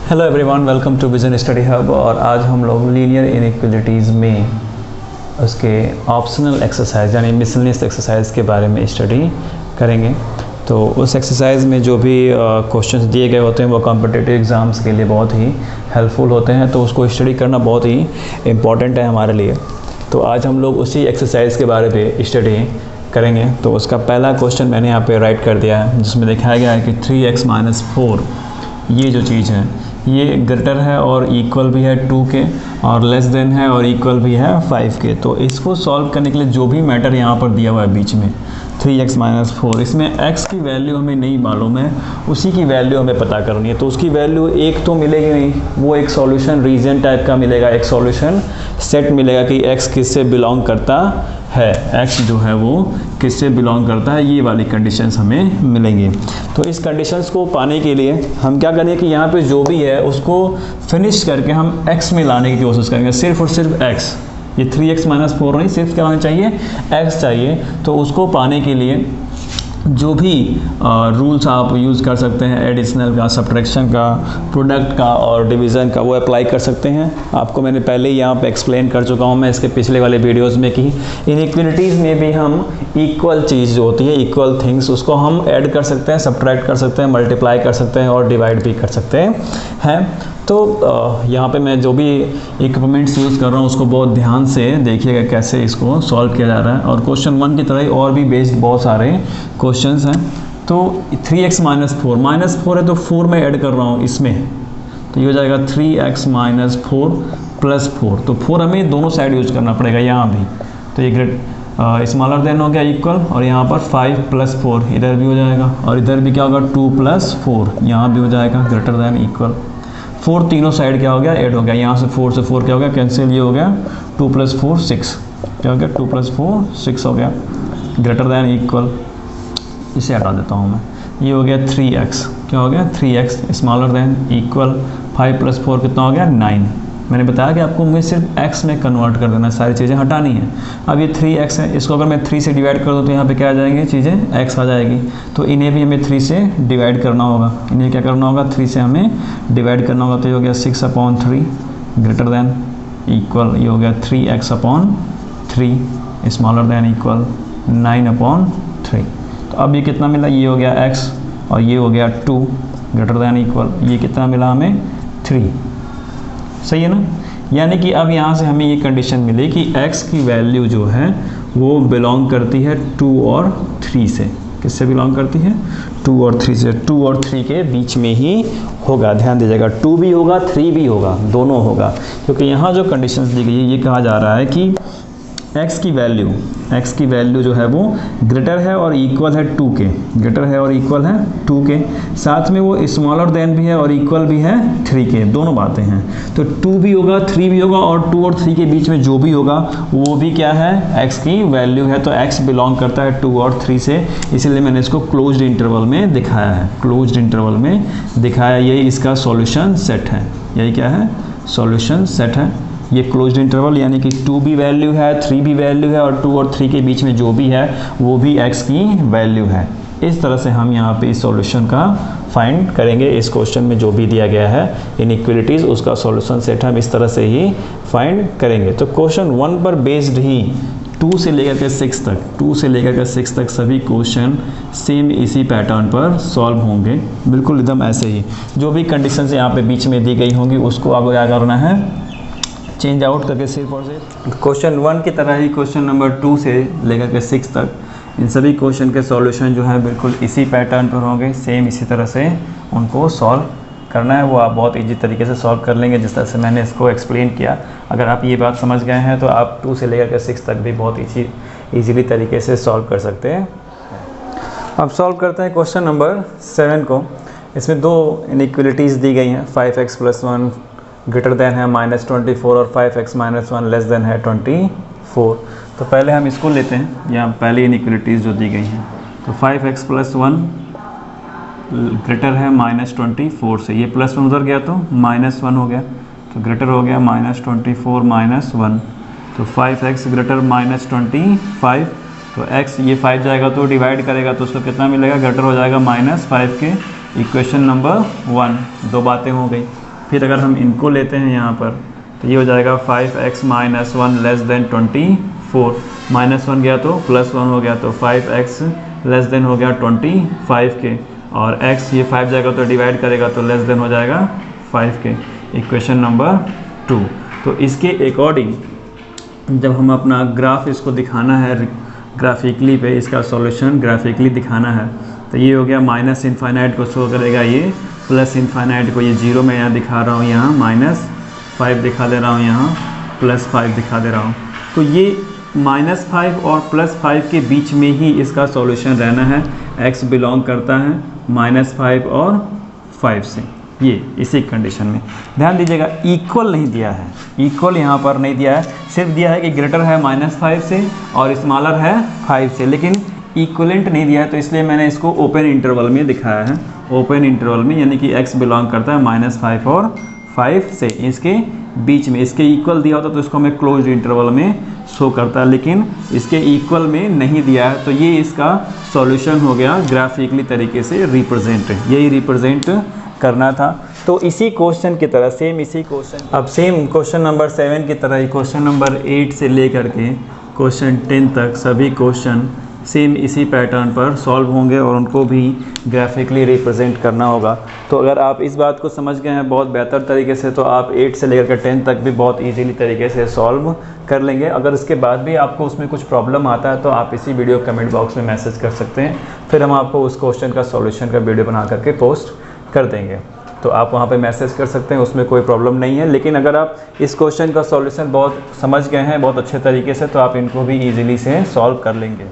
Hello everyone, welcome to Vision Study Hub. और आज हम लोग लीनियर इनइक्वालिटीज़ में उसके ऑप्शनल एक्सरसाइज यानी मिसलेनियस एक्सरसाइज के बारे में स्टडी करेंगे। तो उस एक्सरसाइज में जो भी क्वेश्चंस दिए गए होते हैं वो कॉम्पिटिटिव एग्ज़ाम्स के लिए बहुत ही हेल्पफुल होते हैं, तो उसको स्टडी करना बहुत ही इम्पॉर्टेंट है हमारे लिए। तो आज हम लोग उसी एक्सरसाइज के बारे में स्टडी करेंगे। तो उसका पहला क्वेश्चन मैंने यहाँ पे राइट कर दिया है, जिसमें दिखाया गया है कि 3x - 4 ये जो चीज़ है ये ग्रेटर है और इक्वल भी है 2 के, और लेस देन है और इक्वल भी है 5 के। तो इसको सॉल्व करने के लिए जो भी मैटर यहाँ पर दिया हुआ है बीच में 3x - 4, इसमें x की वैल्यू हमें नहीं मालूम है, उसी की वैल्यू हमें पता करनी है। तो उसकी वैल्यू एक तो मिलेगी नहीं, वो एक सॉल्यूशन रीजन टाइप का मिलेगा, एक सॉल्यूशन सेट मिलेगा कि x किससे बिलोंग करता है, x जो है वो किससे बिलोंग करता है, ये वाली कंडीशंस हमें मिलेंगी। तो इस कंडीशंस को पाने के लिए हम क्या करेंगे कि यहाँ पे जो भी है उसको फिनिश करके हम x में लाने की कोशिश करेंगे, सिर्फ और सिर्फ x। ये 3x - 4 नहीं, सिर्फ क्या होना चाहिए, x चाहिए। तो उसको पाने के लिए जो भी रूल्स आप यूज़ कर सकते हैं, एडिशनल का, सब्ट्रैक्शन का, प्रोडक्ट का और डिवीज़न का, वो अप्लाई कर सकते हैं। आपको मैंने पहले ही यहाँ पे एक्सप्लेन कर चुका हूँ मैं इसके पिछले वाले वीडियोस में कि इनइक्वालिटीज़ में भी हम इक्वल चीज़ जो होती है, इक्वल थिंग्स, उसको हम ऐड कर सकते हैं, सब्ट्रैक्ट कर सकते हैं, मल्टीप्लाई कर सकते हैं और डिवाइड भी कर सकते हैं। तो यहाँ पे मैं जो भी इक्विपमेंट्स यूज़ कर रहा हूँ उसको बहुत ध्यान से देखिएगा कैसे इसको सॉल्व किया जा रहा है। और क्वेश्चन 1 की तरह ही और भी बेस्ड बहुत सारे क्वेश्चंस हैं। तो 3x - 4 -4 है तो 4 में ऐड कर रहा हूँ इसमें, तो ये हो जाएगा 3x - 4 + 4। तो 4 हमें दोनों साइड यूज करना पड़ेगा यहाँ भी। तो ये ग्रेट स्मॉलर देन हो गया इक्वल, और यहाँ पर 5 + 4 इधर भी हो जाएगा, और इधर भी क्या होगा 2 + 4 यहाँ भी हो जाएगा ग्रेटर देन इक्वल। 4 तीनों साइड क्या हो गया, ऐड हो गया, यहाँ से 4 से 4 क्या हो गया, कैंसिल, ये हो गया 2 + 4 6, क्या हो गया 2 + 4 6 हो गया, ग्रेटर दैन इक्वल। इसे हटा देता हूँ मैं, ये हो गया 3x, क्या हो गया 3x स्मॉलर देन इक्वल 5 + 4 कितना हो गया 9। मैंने बताया कि आपको मुझे सिर्फ x में कन्वर्ट कर देना, सारी चीज़ें हटानी है। अब ये 3x है, इसको अगर मैं 3 से डिवाइड कर दूँ तो यहाँ पे क्या आ जाएंगे चीज़ें, x आ जाएगी। तो इन्हें भी हमें 3 से डिवाइड करना होगा, इन्हें क्या करना होगा 3 से हमें डिवाइड करना होगा। तो ये हो गया 6/3 ग्रेटर दैन इक्वल, ये हो गया 3x/3 स्मॉलर दैन इक्वल 9/3। तो अब ये कितना मिला, ये हो गया x और ये हो गया 2 ग्रेटर दैन इक्वल, ये कितना मिला हमें 3। सही है ना। यानी कि अब यहाँ से हमें ये कंडीशन मिली कि x की वैल्यू जो है वो बिलोंग करती है 2 और 3 से। किससे बिलोंग करती है, 2 और 3 से। 2 और 3 के बीच में ही होगा, ध्यान दीजिएगा, 2 भी होगा 3 भी होगा, दोनों होगा। क्योंकि यहाँ जो कंडीशंस दी गई है ये कहा जा रहा है कि x की वैल्यू जो है वो ग्रेटर है और इक्वल है 2 के, ग्रेटर है और इक्वल है 2 के, साथ में वो स्मॉलर देन भी है और इक्वल भी है 3 के, दोनों बातें हैं। तो 2 भी होगा 3 भी होगा, और 2 और 3 के बीच में जो भी होगा वो भी क्या है, x की वैल्यू है। तो x बिलोंग करता है 2 और 3 से, इसीलिए मैंने इसको क्लोज्ड इंटरवल में दिखाया है, क्लोज्ड इंटरवल में दिखाया। यही इसका सॉल्यूशन सेट है, यही क्या है, सॉल्यूशन सेट है। ये क्लोज्ड इंटरवल यानी कि 2 भी वैल्यू है, 3 भी वैल्यू है, और 2 और 3 के बीच में जो भी है वो भी x की वैल्यू है। इस तरह से हम यहाँ पे इस सॉल्यूशन का फाइंड करेंगे। इस क्वेश्चन में जो भी दिया गया है इनइक्वालिटीज़, उसका सॉल्यूशन सेट हम इस तरह से ही फाइंड करेंगे। तो क्वेश्चन 1 पर बेस्ड ही 2 से लेकर के 6 तक, 2 से लेकर के 6 तक सभी क्वेश्चन सेम इसी पैटर्न पर सॉल्व होंगे, बिल्कुल एकदम ऐसे ही। जो भी कंडीशंस यहाँ पे बीच में दी गई होंगी उसको अब क्या करना है, चेंज आउट करके सिर्फ और सिर्फ क्वेश्चन 1 की तरह ही क्वेश्चन नंबर 2 से लेकर के 6 तक इन सभी क्वेश्चन के सॉल्यूशन जो है बिल्कुल इसी पैटर्न पर होंगे, सेम इसी तरह से उनको सॉल्व करना है। वो आप बहुत इजी तरीके से सॉल्व कर लेंगे, जिस तरह से मैंने इसको एक्सप्लेन किया। अगर आप ये बात समझ गए हैं तो आप 2 से लेकर के 6 तक भी बहुत ईजीली तरीके से सॉल्व कर सकते हैं। अब सॉल्व करते हैं क्वेश्चन नंबर 7 को। इसमें 2 इनइक्वालिटीज़ दी गई हैं, 5x + 1 ग्रेटर देन है -24 और 5x - 1 लेस देन है 24। तो पहले हम इसको लेते हैं, यहाँ पहली इनइक्वालिटीज़ जो दी गई हैं। तो 5x + 1 ग्रेटर है -24 से, ये +1 उधर गया तो -1 हो गया, तो ग्रेटर हो गया -24 - 1। तो 5x ग्रेटर -25, तो x ये 5 जाएगा तो डिवाइड करेगा तो उसको कितना मिलेगा, ग्रेटर हो जाएगा -5 के। इक्वेशन नंबर 1, 2 बातें हो गई। फिर अगर हम इनको लेते हैं यहाँ पर तो ये हो जाएगा 5x माइनस 1 लेस देन 24, -1 गया तो +1 हो गया, तो 5x लेस देन हो गया 25 के, और x ये 5 जाएगा तो डिवाइड करेगा तो लेस देन हो जाएगा 5 के। Equation number 2। तो इसके अकॉर्डिंग जब हम अपना ग्राफ इसको दिखाना है ग्राफिकली पे, इसका सॉल्यूशन ग्राफिकली दिखाना है, तो ये हो गया माइनस इनफाइनाइट को शो करेगा ये, प्लस इनफाइनाइट को ये 0 में यहाँ दिखा रहा हूँ, यहाँ -5 दिखा दे रहा हूँ, यहाँ +5 दिखा दे रहा हूँ। तो ये -5 और +5 के बीच में ही इसका सॉल्यूशन रहना है। x बिलोंग करता है -5 और 5 से, ये इसी कंडीशन में। ध्यान दीजिएगा इक्वल नहीं दिया है, इक्वल यहाँ पर नहीं दिया है, सिर्फ दिया है कि ग्रेटर है -5 से और स्मॉलर है 5 से, लेकिन इक्वलेंट नहीं दिया है। तो इसलिए मैंने इसको ओपन इंटरवल में दिखाया है, ओपन इंटरवल में, यानी कि x बिलोंग करता है -5 और 5 से, इसके बीच में। इसके इक्वल दिया होता तो इसको हमें क्लोज इंटरवल में शो करता है, लेकिन इसके इक्वल में नहीं दिया है, तो ये इसका सॉल्यूशन हो गया ग्राफिकली तरीके से रिप्रेजेंट, यही रिप्रेजेंट करना था। तो इसी क्वेश्चन की तरह सेम इसी क्वेश्चन, अब सेम क्वेश्चन नंबर 7 की तरह ही क्वेश्चन नंबर 8 से लेकर के क्वेश्चन 10 तक सभी क्वेश्चन सेम इसी पैटर्न पर सॉल्व होंगे और उनको भी ग्राफिकली रिप्रेजेंट करना होगा। तो अगर आप इस बात को समझ गए हैं बहुत बेहतर तरीके से, तो आप 8 से लेकर के 10 तक भी बहुत इजीली तरीके से सॉल्व कर लेंगे। अगर इसके बाद भी आपको उसमें कुछ प्रॉब्लम आता है तो आप इसी वीडियो कमेंट बॉक्स में मैसेज कर सकते हैं, फिर हम आपको उस क्वेश्चन का सॉल्यूशन का वीडियो बना करके पोस्ट कर देंगे। तो आप वहाँ पे मैसेज कर सकते हैं, उसमें कोई प्रॉब्लम नहीं है। लेकिन अगर आप इस क्वेश्चन का सॉल्यूशन बहुत समझ गए हैं बहुत अच्छे तरीके से, तो आप इनको भी ईजिली से सॉल्व कर लेंगे।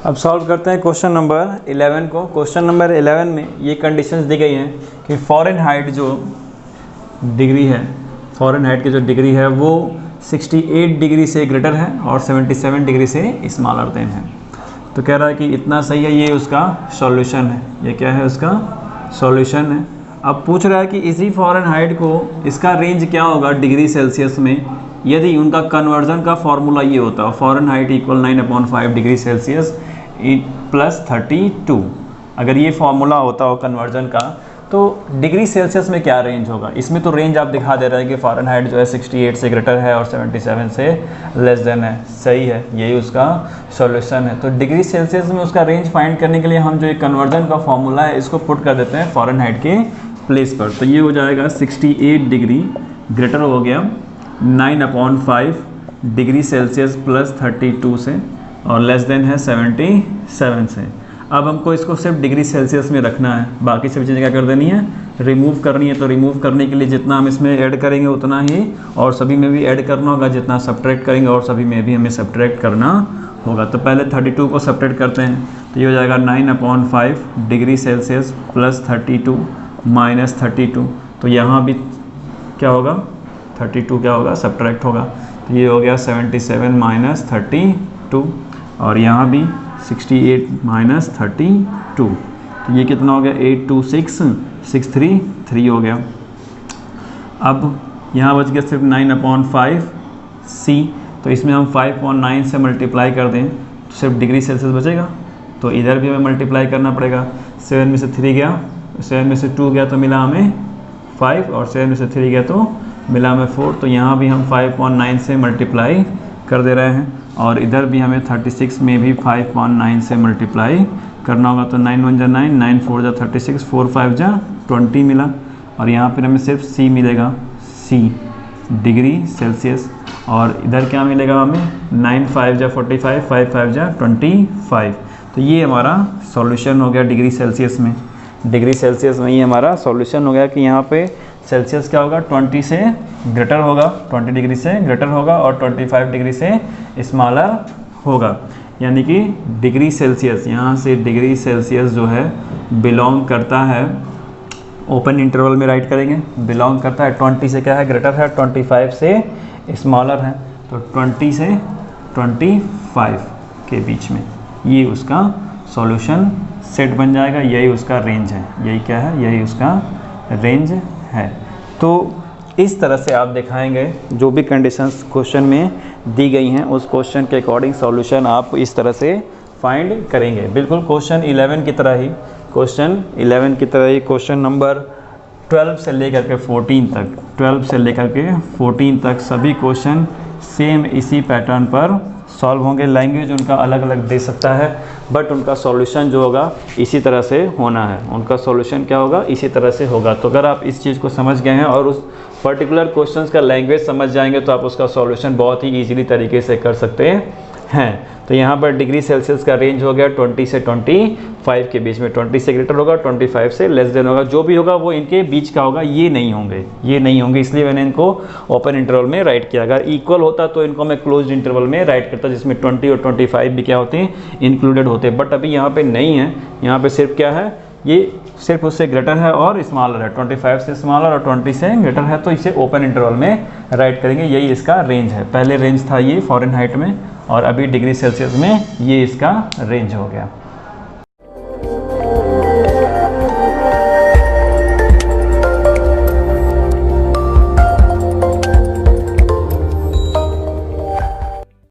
अब सॉल्व करते हैं क्वेश्चन नंबर 11 को। क्वेश्चन नंबर 11 में ये कंडीशंस दी गई हैं कि फ़ारेनहाइट जो डिग्री है, फ़ारेनहाइट की जो डिग्री है वो 68 डिग्री से ग्रेटर है और 77 डिग्री से स्मॉलर देन है। तो कह रहा है कि इतना सही है, ये उसका सॉल्यूशन है, ये क्या है उसका सॉल्यूशन है। अब पूछ रहा है कि इसी फ़ारेनहाइट को इसका रेंज क्या होगा डिग्री सेल्सियस में, यदि उनका कन्वर्जन का फार्मूला ये होता है फ़ारेनहाइट = 9/5 डिग्री सेल्सियस +32। अगर ये फार्मूला होता हो कन्वर्जन का, तो डिग्री सेल्सियस में क्या रेंज होगा। इसमें तो रेंज आप दिखा दे रहे हैं कि फ़ारेनहाइट जो है 68 से ग्रेटर है और 77 से लेस देन है, सही है, यही उसका सॉल्यूशन है। तो डिग्री सेल्सियस में उसका रेंज फाइंड करने के लिए हम जो एक कन्वर्जन का फार्मूला है इसको पुट कर देते हैं फ़ारेनहाइट के प्लेस पर। तो ये हो जाएगा 68 डिग्री ग्रेटर हो गया 9/5 डिग्री सेल्सियस +32 से और लेस देन है 77 से। अब हमको इसको सिर्फ डिग्री सेल्सियस में रखना है, बाकी सभी चीज़ें क्या कर देनी है, रिमूव करनी है। तो रिमूव करने के लिए जितना हम इसमें ऐड करेंगे उतना ही और सभी में भी ऐड करना होगा, जितना सब्ट्रैक्ट करेंगे और सभी में भी हमें सब्ट्रैक्ट करना होगा। तो पहले 32 को सब्ट्रैक्ट करते हैं, तो ये हो जाएगा 9/5 डिग्री सेल्सियस +32 -32। तो यहाँ भी क्या होगा, 32 क्या होगा, सब्ट्रैक्ट होगा, तो ये हो गया 77 - 32 और यहाँ भी 68 - 32। तो ये कितना हो गया, 82663 हो गया। अब यहाँ बच गया सिर्फ 9/5 C, तो इसमें हम 5.9 से मल्टीप्लाई कर दें तो सिर्फ डिग्री सेल्सियस बचेगा, तो इधर भी हमें मल्टीप्लाई करना पड़ेगा। 7 में से 3 गया, 7 में से 2 गया तो मिला हमें 5 और 7 में से 3 गया तो मिला हमें 4। तो यहाँ भी हम 5.9 से मल्टीप्लाई कर दे रहे हैं और इधर भी हमें 36 में भी 5.9 से मल्टीप्लाई करना होगा। तो 9 1 जा 9, 9 4 जा 36, 4 5 जा 20 मिला और यहाँ पर हमें सिर्फ C मिलेगा, C डिग्री सेल्सियस, और इधर क्या मिलेगा हमें, 9 5 जा 45, 5 5 जा 25। तो ये हमारा सॉल्यूशन हो गया डिग्री सेल्सियस में। डिग्री सेल्सियस में ये हमारा सॉल्यूशन हो गया कि यहाँ पे सेल्सियस क्या होगा, 20 से ग्रेटर होगा, 20 डिग्री से ग्रेटर होगा और 25 डिग्री से स्मॉलर होगा। यानी कि डिग्री सेल्सियस, यहाँ से डिग्री सेल्सियस जो है बिलोंग करता है, ओपन इंटरवल में राइट करेंगे, बिलोंग करता है 20 से क्या है, ग्रेटर है, 25 से स्मॉलर है। तो 20 से 25 के बीच में ये उसका सॉल्यूशन सेट बन जाएगा, यही उसका रेंज है, यही क्या है, यही उसका रेंज है। तो इस तरह से आप दिखाएंगे जो भी कंडीशंस क्वेश्चन में दी गई हैं उस क्वेश्चन के अकॉर्डिंग सॉल्यूशन आप इस तरह से फाइंड करेंगे। बिल्कुल क्वेश्चन 11 की तरह ही, क्वेश्चन 11 की तरह ही क्वेश्चन नंबर 12 से लेकर के 14 तक, 12 से लेकर के 14 तक सभी क्वेश्चन सेम इसी पैटर्न पर सॉल्व होंगे। लैंग्वेज उनका अलग अलग दे सकता है, बट उनका सॉल्यूशन जो होगा इसी तरह से होना है। उनका सॉल्यूशन क्या होगा, इसी तरह से होगा। तो अगर आप इस चीज़ को समझ गए हैं और उस पर्टिकुलर क्वेश्चंस का लैंग्वेज समझ जाएंगे तो आप उसका सॉल्यूशन बहुत ही ईजिली तरीके से कर सकते हैं। तो यहाँ पर डिग्री सेल्सियस का रेंज हो गया 20 से 25 के बीच में, 20 से ग्रेटर होगा, 25 से लेस देन होगा। जो भी होगा वो इनके बीच का होगा, ये नहीं होंगे, इसलिए मैंने इनको ओपन इंटरवल में राइट किया। अगर इक्वल होता तो इनको मैं क्लोज इंटरवल में राइट करता, जिसमें 20 और 25 भी क्या होते हैं, इंक्लूडेड होते हैं। बट अभी यहाँ पे नहीं है, यहाँ पे सिर्फ क्या है, ये सिर्फ उससे ग्रेटर है और स्मॉलर है, 25 से स्मॉलर और 20 से ग्रेटर है, तो इसे ओपन इंटरवल में राइट करेंगे। यही इसका रेंज है। पहले रेंज था ये फ़ॉरेनहाइट में और अभी डिग्री सेल्सियस में ये इसका रेंज हो गया।